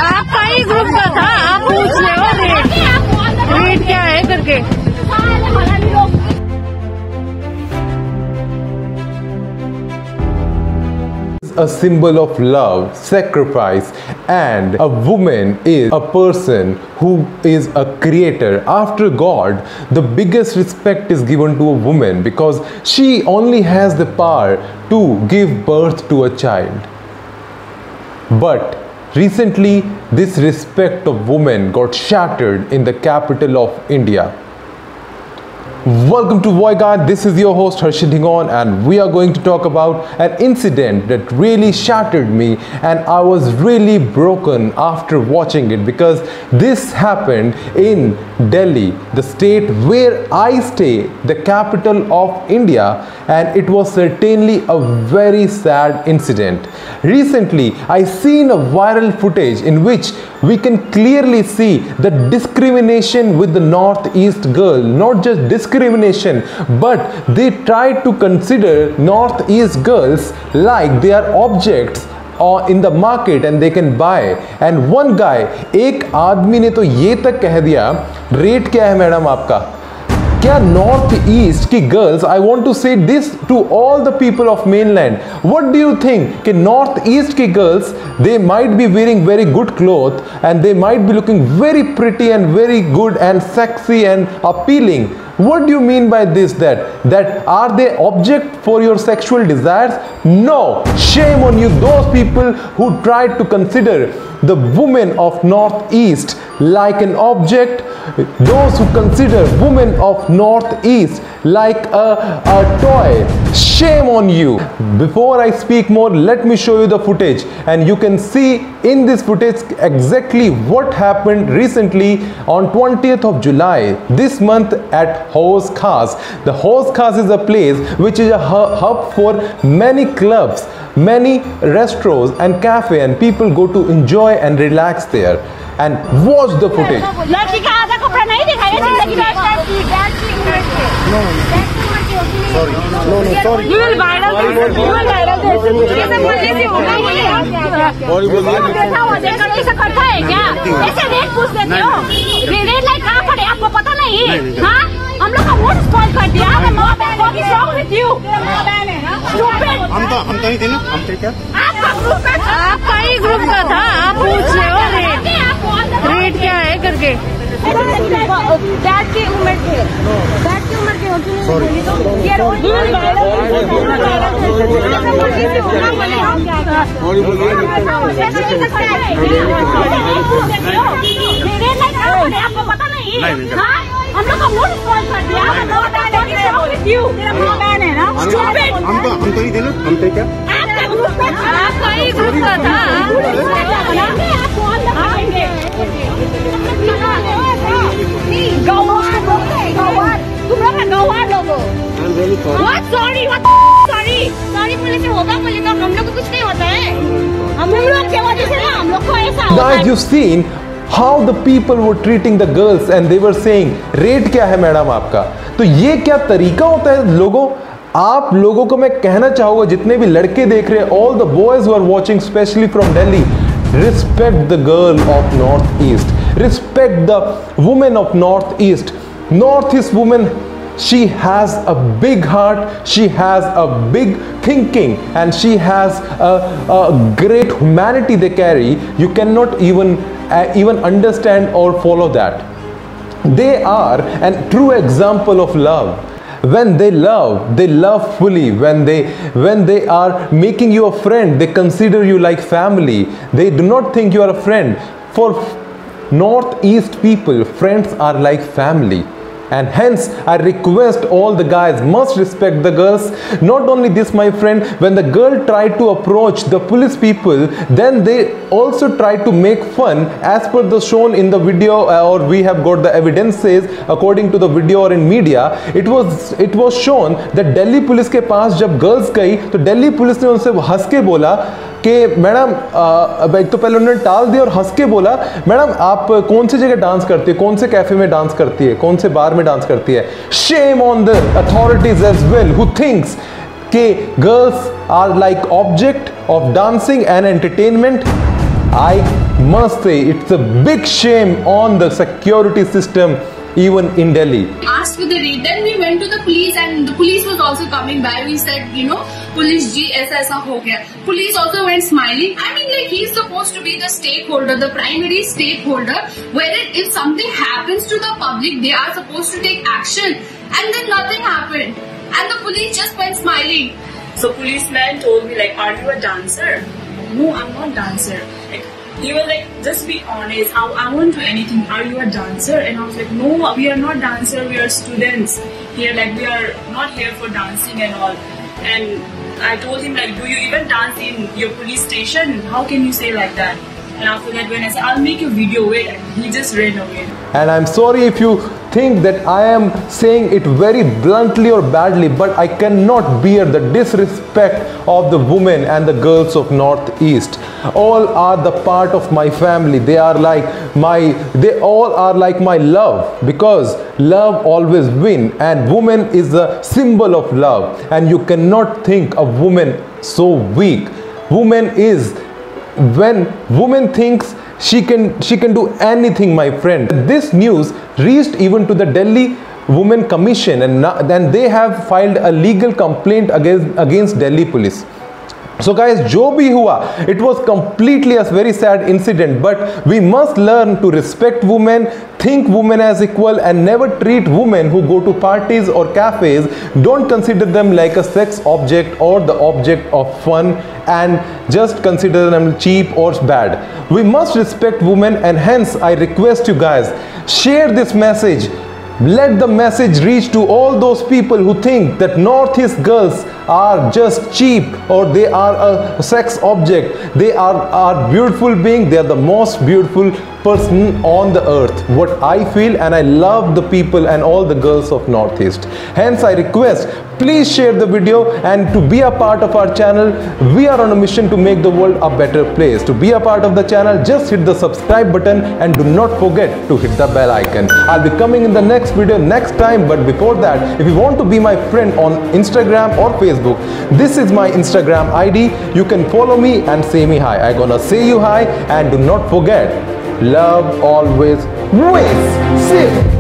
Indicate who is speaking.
Speaker 1: आपका ही ग्रुप का था, आप पूछ रहे हो रेट क्या है करके।
Speaker 2: A symbol of love, sacrifice, and a woman is a person who is a creator. After God, the biggest respect is given to a woman because she only has the power to give birth to a child. But recently, this respect of women got shattered in the capital of India. Welcome to Voigat. This is your host Harshit Dhingon, and we are going to talk about an incident that really shattered me, and I was really broken after watching it because this happened in Delhi, the state where I stay, the capital of India, and it was certainly a very sad incident. Recently, I seen a viral footage in which we can clearly see the discrimination with the Northeast girl. Not just discrimination, but they try to consider Northeast girls like they are objects or in the market and they can buy. And one guy, एक आदमी ने तो ये तक कह दिया, rate क्या है मैडम आपका? क्या नॉर्थ ईस्ट की girls, I want to say this to all the people of mainland, what do you think कि नॉर्थ ईस्ट की girls, they might be wearing very good cloth and they might be looking very pretty and very good and sexy and appealing. What do you mean by this? That are they object for your sexual desires? No, shame on you, those people who try to consider the women of Northeast like an object, those who consider women of Northeast like a toy. Shame on you. Before I speak more, let me show you the footage, and you can see in this footage exactly what happened recently on 20th of July this month at Hauz Khas. The Hauz Khas is a place which is a hub for many clubs, many restaurants and cafe, and people go to enjoy and relax there. And watch the footage.
Speaker 1: लड़की का आधा कपड़ा नहीं दिखाया जिंदगी में।
Speaker 3: Sorry.
Speaker 1: You will viral this. ऐसे बोलने से होगा ये? देखा हुआ देखकर ऐसा करता है क्या? ऐसे रेट पूछ देते हो? रेट लाइक कहाँ पड़े आपको पता नहीं? हाँ? हम लोग का मूड स्पॉइल कर दिया। मैं माँ बहन की शौक विद यू।
Speaker 3: हम तो ही थे ना, हम थे क्या?
Speaker 1: आपका ही ग्रुप का था, आप पूछ रहे हो रेट क्या है करके। डैड की उम्र के होती है।
Speaker 3: Sorry.
Speaker 1: आपको पता नहीं? हम लोग का मूड स्पॉइल कर दिया।
Speaker 3: हम तो ही थे ना, हम थे क्या?
Speaker 1: आपका ही ग्रुप का था। सॉरी बोले से होगा, बोले तो हम लोग को कुछ नहीं होता है। हम लोग के वजह से ना हम लोग को ऐसा होता है।
Speaker 2: Guys, you've seen how the people were treating the girls and they were saying rate क्या है मैडम आपका? तो ये क्या तरीका होता है लोगों? आप लोगों को मैं कहना चाहूंगा, जितने भी लड़के देख रहे हैं, all the boys who are watching especially from Delhi, respect the girl of Northeast, respect the woman of Northeast. Northeast woman, she has a big heart, she has a big thinking, and she has a great humanity they carry. You cannot even understand or follow that. They are a true example of love. When they love fully. When they are making you a friend, they consider you like family. They do not think you are a friend. For Northeast people, friends are like family. And hence I request all the guys must respect the girls. Not only this, my friend, when the girl tried to approach the police people, then they also try to make fun as per the shown in the video, or we have got the evidences according to the video or in media. It was shown that Delhi police के पास जब girls गई तो Delhi police ने उनसे हंस के बोला कि मैडम, एक तो पहले उन्होंने टाल दिया और हंस के बोला, मैडम आप कौन सी जगह डांस करती है, कौन से कैफे में डांस करती है, कौन से बार में डांस करती है. Shame on the authorities as well who thinks कि girls are like object of dancing and entertainment. I must say it's a big shame on the security system even in Delhi.
Speaker 1: Asked for the rate, then we went to the police and the police was also coming by. We said, police ji aisa ho gaya. Police also went smiling. I mean, like, he's supposed to be the stakeholder, the primary stakeholder, where if something happens to the public, they are supposed to take action. And then nothing happened. And the police just went smiling.
Speaker 4: So policeman told me, like, are you a dancer? No, I'm not dancer. Like, he was like, just be honest, I won't do anything. Are you a dancer? And I was like, no, we are not dancer, we are students here. Like, we are not here for dancing and all. And I told him, like, do you even dance in your police station? How can you say like that? And after that, when I said, I'll make a video, wait, he just ran away.
Speaker 2: And I'm sorry if you think that I am saying it very bluntly or badly, but I cannot bear the disrespect of the women and the girls of Northeast. All are the part of my family. They all are like my love, because love always wins, and woman is the symbol of love. And you cannot think a woman so weak. Woman is, when woman thinks she can do anything, my friend. This news reached even to the Delhi Women Commission, and then they have filed a legal complaint against Delhi police. So guys, jo bhi hua, it was completely a very sad incident, but we must learn to respect women, think women as equal, and never treat women who go to parties or cafes, don't consider them like a sex object or the object of fun, and just consider them cheap or bad. We must respect women, and hence I request you guys, share this message. Let the message reach to all those people who think that Northeast girls are just cheap or they are a sex object. They are beautiful beings. They are the most beautiful person on the earth. What I feel, and I love the people and all the girls of Northeast. Hence I request, please share the video, and to be a part of our channel, we are on a mission to make the world a better place. To be a part of the channel, just hit the subscribe button and do not forget to hit the bell icon. I'll be coming in the next video next time, but before that, if you want to be my friend on Instagram or Facebook, this is my Instagram ID. You can follow me and say me hi. I'm gonna say you hi, and do not forget, love always wins. See you.